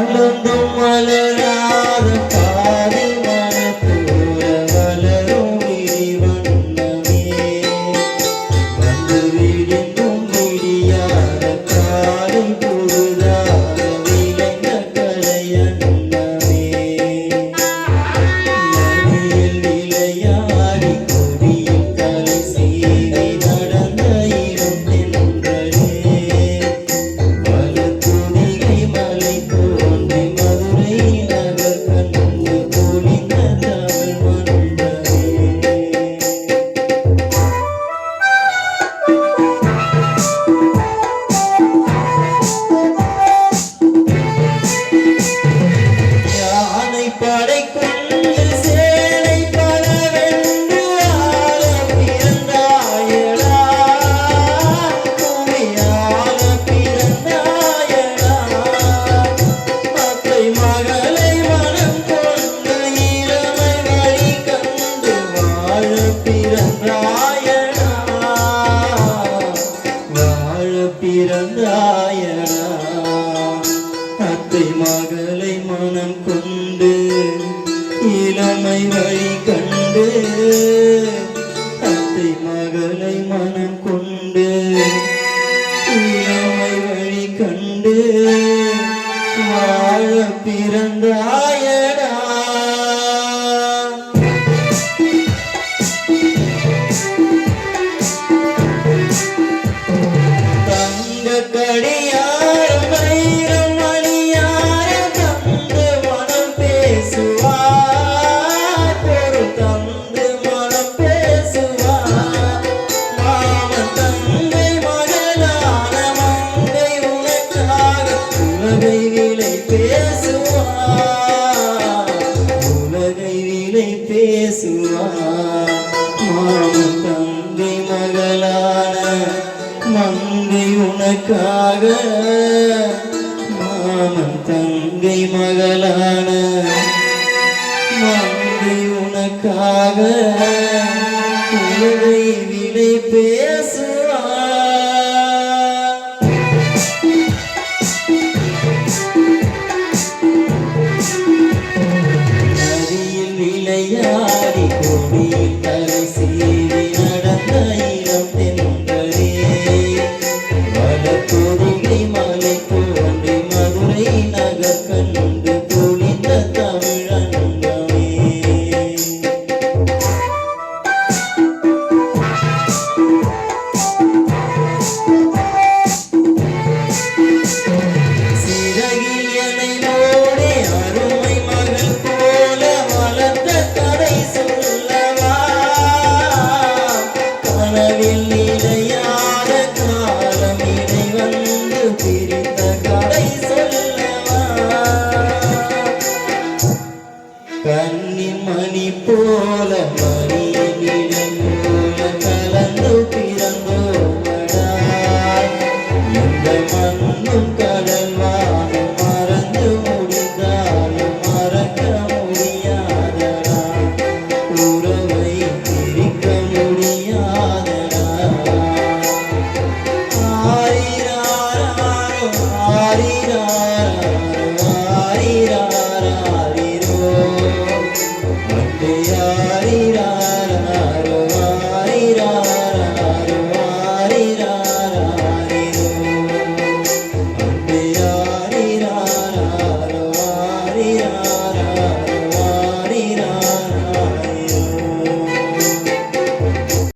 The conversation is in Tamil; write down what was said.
மலர்ந்தும் மலராத பாதி மனப்போல வளரும் விரிவண்ணமே வந்து விடிந்தும் விடியாத காலை பொழுதாக விளைந்த கலையண்ணமே மடியில் விளையாடி கொடியில் தலை சீவி நடந்த இளம் தென்றலே வலதுதிகை மலை தோன்றி மதுரை நகர் கண்டு பொழிந்த தமிழ் மண்டலே யானை படை கொண்டு சேனை பலவென்று ஆள பிறந்தாயடா புவியாள பிறந்தாயடா அத்தை மகளை மனம் கொண்டு இளமை வழி கண்டு வாழ பிறந்தாயடா வாழ பிறந்தாயடா அத்தை மகளை மனம் கொண்டு இளமை வழி கண்டு அத்தை மகளை மனம் கொண்டு இளமை வழி கண்டு வாழ பிறந்தாயடா தங்க கடியாரம் வைரம் மணியாரம் தந்து மனம் பேசுவார் பொருள் தந்து மனம் பேசுவார் மாமன் தங்கை மகளான மங்கை உனக்காக உலகை விலை பேசுவார் உலகை விலை பேசுவார் மாமன் தங்கை மகளான மங்கை உனக்காக மாமன் தங்கை மகளான மங்கை உனக்காக உலகை